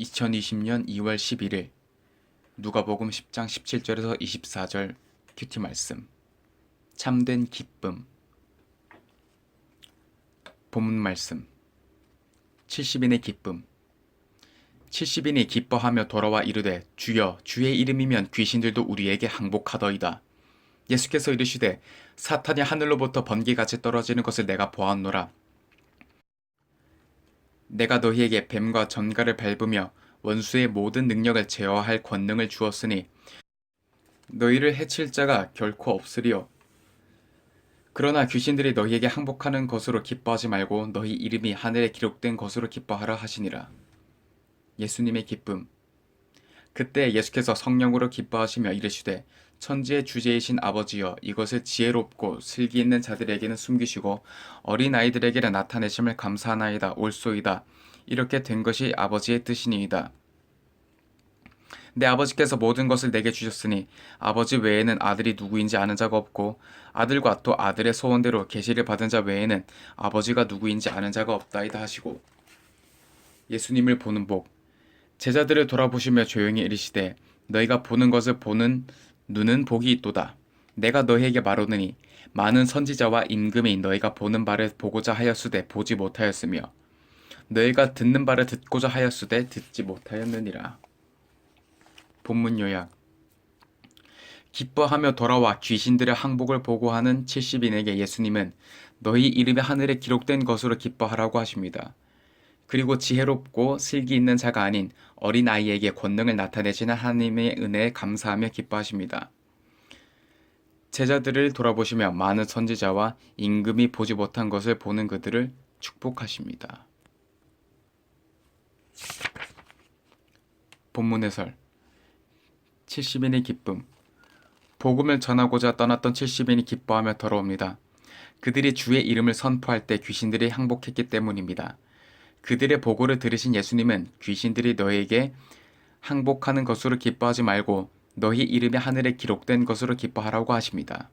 2020년 2월 11일 누가복음 10장 17절에서 24절 큐티 말씀. 참된 기쁨. 본문 말씀. 70인의 기쁨. 70인이 기뻐하며 돌아와 이르되 주여 주의 이름이면 귀신들도 우리에게 항복하더이다. 예수께서 이르시되 사탄이 하늘로부터 번개같이 떨어지는 것을 내가 보았노라. 내가 너희에게 뱀과 전갈을 밟으며 원수의 모든 능력을 제어할 권능을 주었으니 너희를 해칠 자가 결코 없으리요. 그러나 귀신들이 너희에게 항복하는 것으로 기뻐하지 말고 너희 이름이 하늘에 기록된 것으로 기뻐하라 하시니라. 예수님의 기쁨. 그때 예수께서 성령으로 기뻐하시며 이르시되 천지의 주제이신 아버지여 이것을 지혜롭고 슬기 있는 자들에게는 숨기시고 어린 아이들에게는 나타내심을 감사하나이다. 옳소이다. 이렇게 된 것이 아버지의 뜻이니이다. 내 아버지께서 모든 것을 내게 주셨으니 아버지 외에는 아들이 누구인지 아는 자가 없고 아들과 또 아들의 소원대로 계시를 받은 자 외에는 아버지가 누구인지 아는 자가 없다이다 하시고 예수님을 보는 복. 제자들을 돌아보시며 조용히 이르시되 너희가 보는 것을 보는 눈은 복이 있도다. 내가 너희에게 말하노니 많은 선지자와 임금이 너희가 보는 바를 보고자 하였으되 보지 못하였으며 너희가 듣는 바를 듣고자 하였으되 듣지 못하였느니라. 본문 요약. 기뻐하며 돌아와 귀신들의 항복을 보고하는 70인에게 예수님은 너희 이름이 하늘에 기록된 것으로 기뻐하라고 하십니다. 그리고 지혜롭고 슬기 있는 자가 아닌 어린아이에게 권능을 나타내시는 하나님의 은혜에 감사하며 기뻐하십니다. 제자들을 돌아보시며 많은 선지자와 임금이 보지 못한 것을 보는 그들을 축복하십니다. 본문 해설. 70인의 기쁨. 복음을 전하고자 떠났던 70인이 기뻐하며 돌아옵니다. 그들이 주의 이름을 선포할 때 귀신들이 항복했기 때문입니다. 그들의 보고를 들으신 예수님은 귀신들이 너희에게 항복하는 것으로 기뻐하지 말고 너희 이름이 하늘에 기록된 것으로 기뻐하라고 하십니다.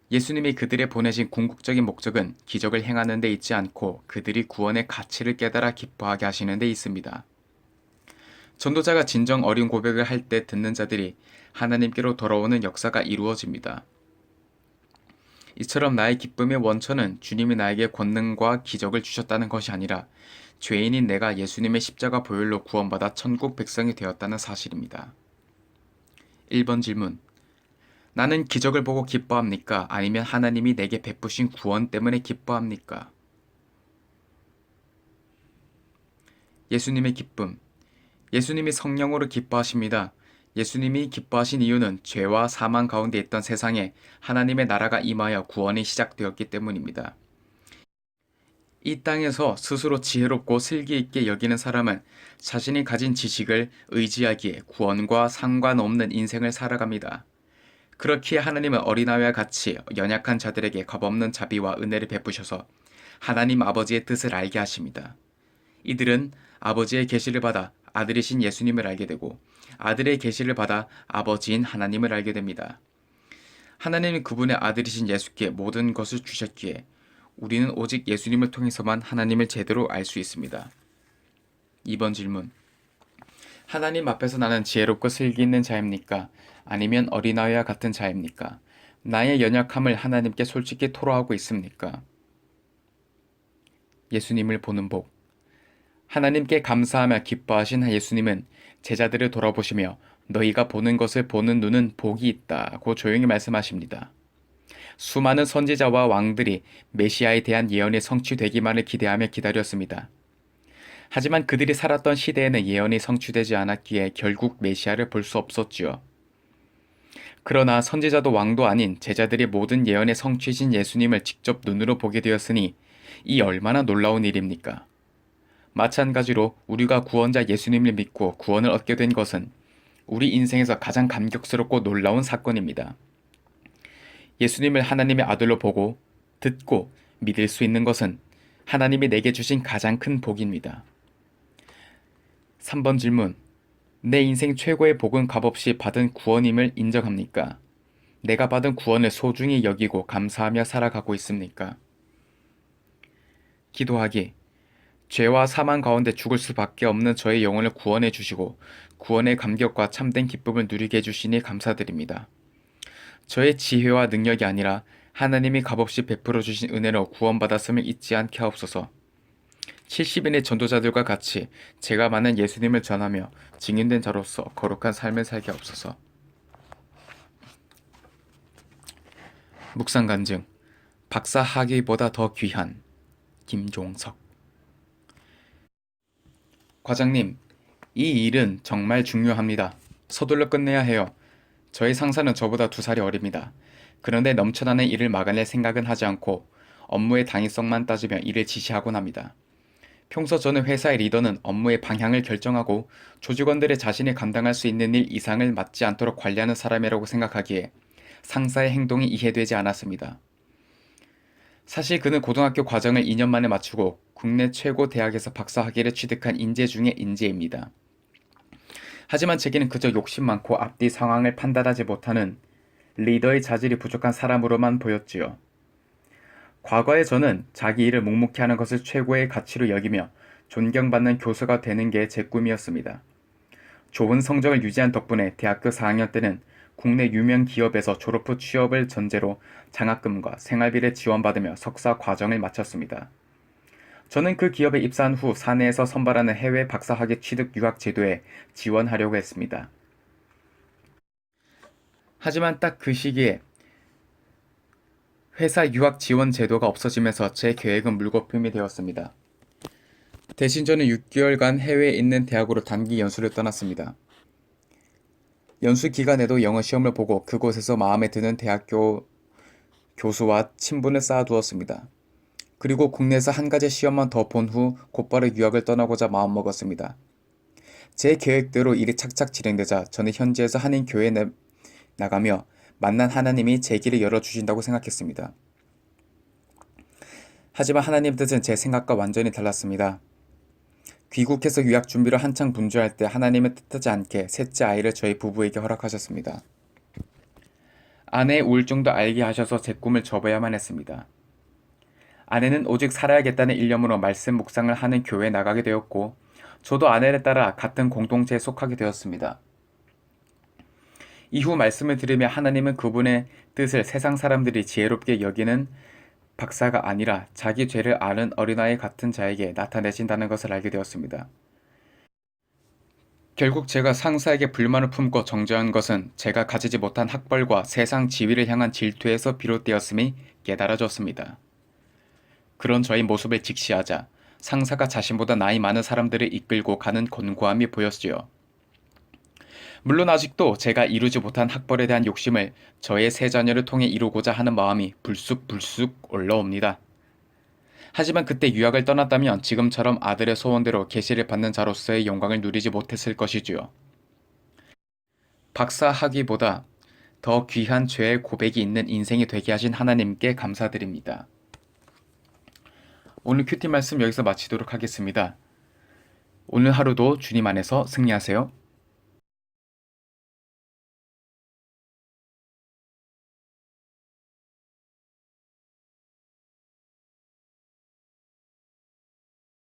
예수님이 그들의 보내신 궁극적인 목적은 기적을 행하는 데 있지 않고 그들이 구원의 가치를 깨달아 기뻐하게 하시는 데 있습니다. 전도자가 진정 어린 고백을 할 때 듣는 자들이 하나님께로 돌아오는 역사가 이루어집니다. 이처럼 나의 기쁨의 원천은 주님이 나에게 권능과 기적을 주셨다는 것이 아니라 죄인인 내가 예수님의 십자가 보혈로 구원받아 천국 백성이 되었다는 사실입니다. 1번 질문. 나는 기적을 보고 기뻐합니까? 아니면 하나님이 내게 베푸신 구원 때문에 기뻐합니까? 예수님의 기쁨. 예수님이 성령으로 기뻐하십니다. 예수님이 기뻐하신 이유는 죄와 사망 가운데 있던 세상에 하나님의 나라가 임하여 구원이 시작되었기 때문입니다. 이 땅에서 스스로 지혜롭고 슬기 있게 여기는 사람은 자신이 가진 지식을 의지하기에 구원과 상관없는 인생을 살아갑니다. 그렇기에 하나님은 어린아이와 같이 연약한 자들에게 겁없는 자비와 은혜를 베푸셔서 하나님 아버지의 뜻을 알게 하십니다. 이들은 아버지의 계시를 받아 아들이신 예수님을 알게 되고 아들의 계시를 받아 아버지인 하나님을 알게 됩니다. 하나님은 그분의 아들이신 예수께 모든 것을 주셨기에 우리는 오직 예수님을 통해서만 하나님을 제대로 알 수 있습니다. 2번 질문. 하나님 앞에서 나는 지혜롭고 슬기 있는 자입니까? 아니면 어린아이와 같은 자입니까? 나의 연약함을 하나님께 솔직히 토로하고 있습니까? 예수님을 보는 복. 하나님께 감사하며 기뻐하신 예수님은 제자들을 돌아보시며 너희가 보는 것을 보는 눈은 복이 있다고 조용히 말씀하십니다. 수많은 선지자와 왕들이 메시아에 대한 예언이 성취되기만을 기대하며 기다렸습니다. 하지만 그들이 살았던 시대에는 예언이 성취되지 않았기에 결국 메시아를 볼 수 없었지요. 그러나 선지자도 왕도 아닌 제자들이 모든 예언의 성취신 예수님을 직접 눈으로 보게 되었으니 이 얼마나 놀라운 일입니까? 마찬가지로 우리가 구원자 예수님을 믿고 구원을 얻게 된 것은 우리 인생에서 가장 감격스럽고 놀라운 사건입니다. 예수님을 하나님의 아들로 보고 듣고 믿을 수 있는 것은 하나님이 내게 주신 가장 큰 복입니다. 3번 질문. 내 인생 최고의 복은 값없이 받은 구원임을 인정합니까? 내가 받은 구원을 소중히 여기고 감사하며 살아가고 있습니까? 기도하기. 죄와 사망 가운데 죽을 수밖에 없는 저의 영혼을 구원해 주시고 구원의 감격과 참된 기쁨을 누리게 해주시니 감사드립니다. 저의 지혜와 능력이 아니라 하나님이 값없이 베풀어 주신 은혜로 구원받았음을 잊지 않게 하옵소서. 70인의 전도자들과 같이 제가 많은 예수님을 전하며 증인된 자로서 거룩한 삶을 살게 하옵소서. 묵상 간증. 박사 학위보다 더 귀한 김종석. 과장님, 이 일은 정말 중요합니다. 서둘러 끝내야 해요. 저희 상사는 저보다 2살이 어립니다. 그런데 넘쳐나는 일을 막아낼 생각은 하지 않고 업무의 당위성만 따지며 일을 지시하곤 합니다. 평소 저는 회사의 리더는 업무의 방향을 결정하고 조직원들의 자신이 감당할 수 있는 일 이상을 맡지 않도록 관리하는 사람이라고 생각하기에 상사의 행동이 이해되지 않았습니다. 사실 그는 고등학교 과정을 2년 만에 마치고 국내 최고 대학에서 박사 학위를 취득한 인재 중의 인재입니다. 하지만 제게는 그저 욕심 많고 앞뒤 상황을 판단하지 못하는 리더의 자질이 부족한 사람으로만 보였지요. 과거에 저는 자기 일을 묵묵히 하는 것을 최고의 가치로 여기며 존경받는 교수가 되는 게 제 꿈이었습니다. 좋은 성적을 유지한 덕분에 대학교 4학년 때는 국내 유명 기업에서 졸업 후 취업을 전제로 장학금과 생활비를 지원받으며 석사 과정을 마쳤습니다. 저는 그 기업에 입사한 후 사내에서 선발하는 해외 박사학위 취득 유학 제도에 지원하려고 했습니다. 하지만 딱 그 시기에 회사 유학 지원 제도가 없어지면서 제 계획은 물거품이 되었습니다. 대신 저는 6개월간 해외에 있는 대학으로 단기 연수를 떠났습니다. 연수 기간에도 영어 시험을 보고 그곳에서 마음에 드는 대학교 교수와 친분을 쌓아두었습니다. 그리고 국내에서 한 가지 시험만 더 본 후 곧바로 유학을 떠나고자 마음먹었습니다. 제 계획대로 일이 착착 진행되자 저는 현지에서 한인 교회에 나가며 만난 하나님이 제 길을 열어주신다고 생각했습니다. 하지만 하나님 뜻은 제 생각과 완전히 달랐습니다. 귀국해서 유학 준비를 한창 분주할 때 하나님은 뜻하지 않게 셋째 아이를 저희 부부에게 허락하셨습니다. 아내의 우울증도 알게 하셔서 제 꿈을 접어야만 했습니다. 아내는 오직 살아야겠다는 일념으로 말씀 묵상을 하는 교회에 나가게 되었고 저도 아내를 따라 같은 공동체에 속하게 되었습니다. 이후 말씀을 들으며 하나님은 그분의 뜻을 세상 사람들이 지혜롭게 여기는 박사가 아니라 자기 죄를 아는 어린아이 같은 자에게 나타내신다는 것을 알게 되었습니다. 결국 제가 상사에게 불만을 품고 정죄한 것은 제가 가지지 못한 학벌과 세상 지위를 향한 질투에서 비롯되었음이 깨달아졌습니다. 그런 저의 모습을 직시하자 상사가 자신보다 나이 많은 사람들을 이끌고 가는 권고함이 보였지요. 물론 아직도 제가 이루지 못한 학벌에 대한 욕심을 저의 세 자녀를 통해 이루고자 하는 마음이 불쑥불쑥 올라옵니다. 하지만 그때 유학을 떠났다면 지금처럼 아들의 소원대로 계시를 받는 자로서의 영광을 누리지 못했을 것이지요. 박사 학위보다 더 귀한 죄의 고백이 있는 인생이 되게 하신 하나님께 감사드립니다. 오늘 큐티 말씀 여기서 마치도록 하겠습니다. 오늘 하루도 주님 안에서 승리하세요.